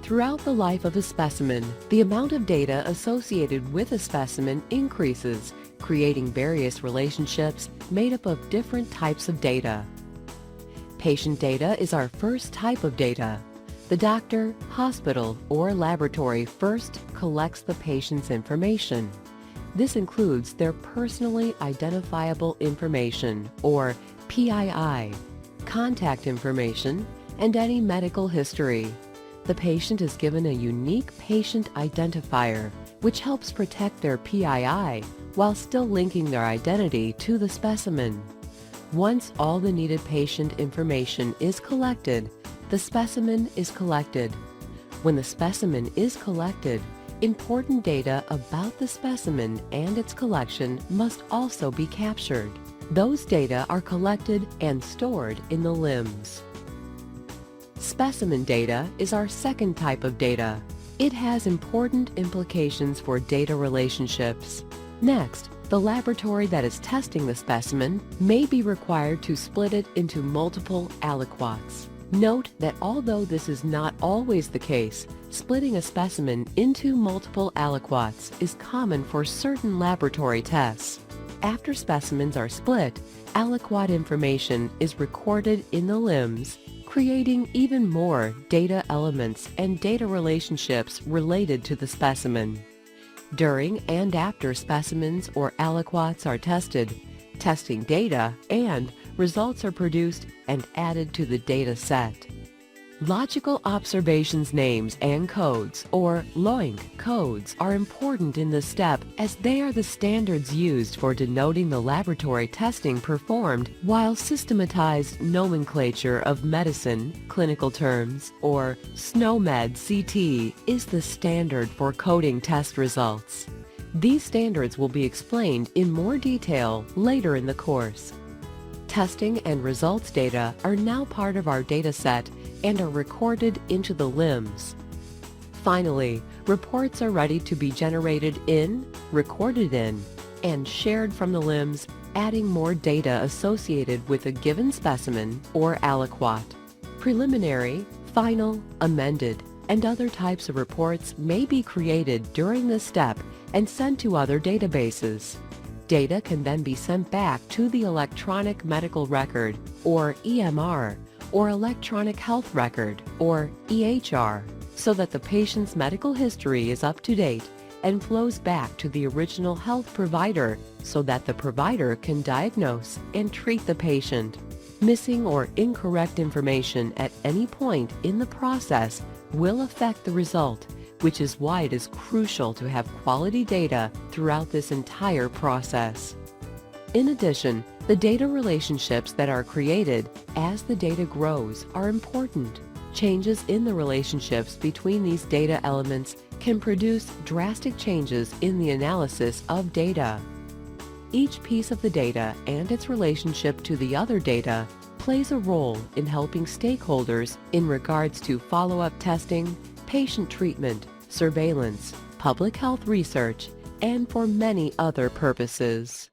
Throughout the life of a specimen, the amount of data associated with a specimen increases, creating various relationships made up of different types of data. Patient data is our first type of data. The doctor, hospital, or laboratory first collects the patient's information. This includes their personally identifiable information, or PII, contact information, and any medical history. The patient is given a unique patient identifier, which helps protect their PII while still linking their identity to the specimen. Once all the needed patient information is collected, the specimen is collected. When the specimen is collected, important data about the specimen and its collection must also be captured. Those data are collected and stored in the limbs. Specimen data is our second type of data. It has important implications for data relationships. Next, the laboratory that is testing the specimen may be required to split it into multiple aliquots. Note that although this is not always the case, splitting a specimen into multiple aliquots is common for certain laboratory tests. After specimens are split, aliquot information is recorded in the limbs, creating even more data elements and data relationships related to the specimen. During and after specimens or aliquots are tested, testing data and results are produced and added to the data set. Logical observations names and codes, or LOINC codes, are important in this step as they are the standards used for denoting the laboratory testing performed, while systematized nomenclature of medicine, clinical terms, or SNOMED CT is the standard for coding test results. These standards will be explained in more detail later in the course. Testing and results data are now part of our data set and are recorded into the limbs. Finally, reports are ready to be generated in, recorded in, and shared from the limbs, adding more data associated with a given specimen or aliquot. Preliminary, final, amended, and other types of reports may be created during this step and sent to other databases. Data can then be sent back to the electronic medical record, or EMR, or electronic health record, or EHR, so that the patient's medical history is up to date and flows back to the original health provider so that the provider can diagnose and treat the patient. Missing or incorrect information at any point in the process will affect the result, which is why it is crucial to have quality data throughout this entire process. In addition, the data relationships that are created as the data grows are important. Changes in the relationships between these data elements can produce drastic changes in the analysis of data. Each piece of the data and its relationship to the other data plays a role in helping stakeholders in regards to follow-up testing, patient treatment, surveillance, public health research, and for many other purposes.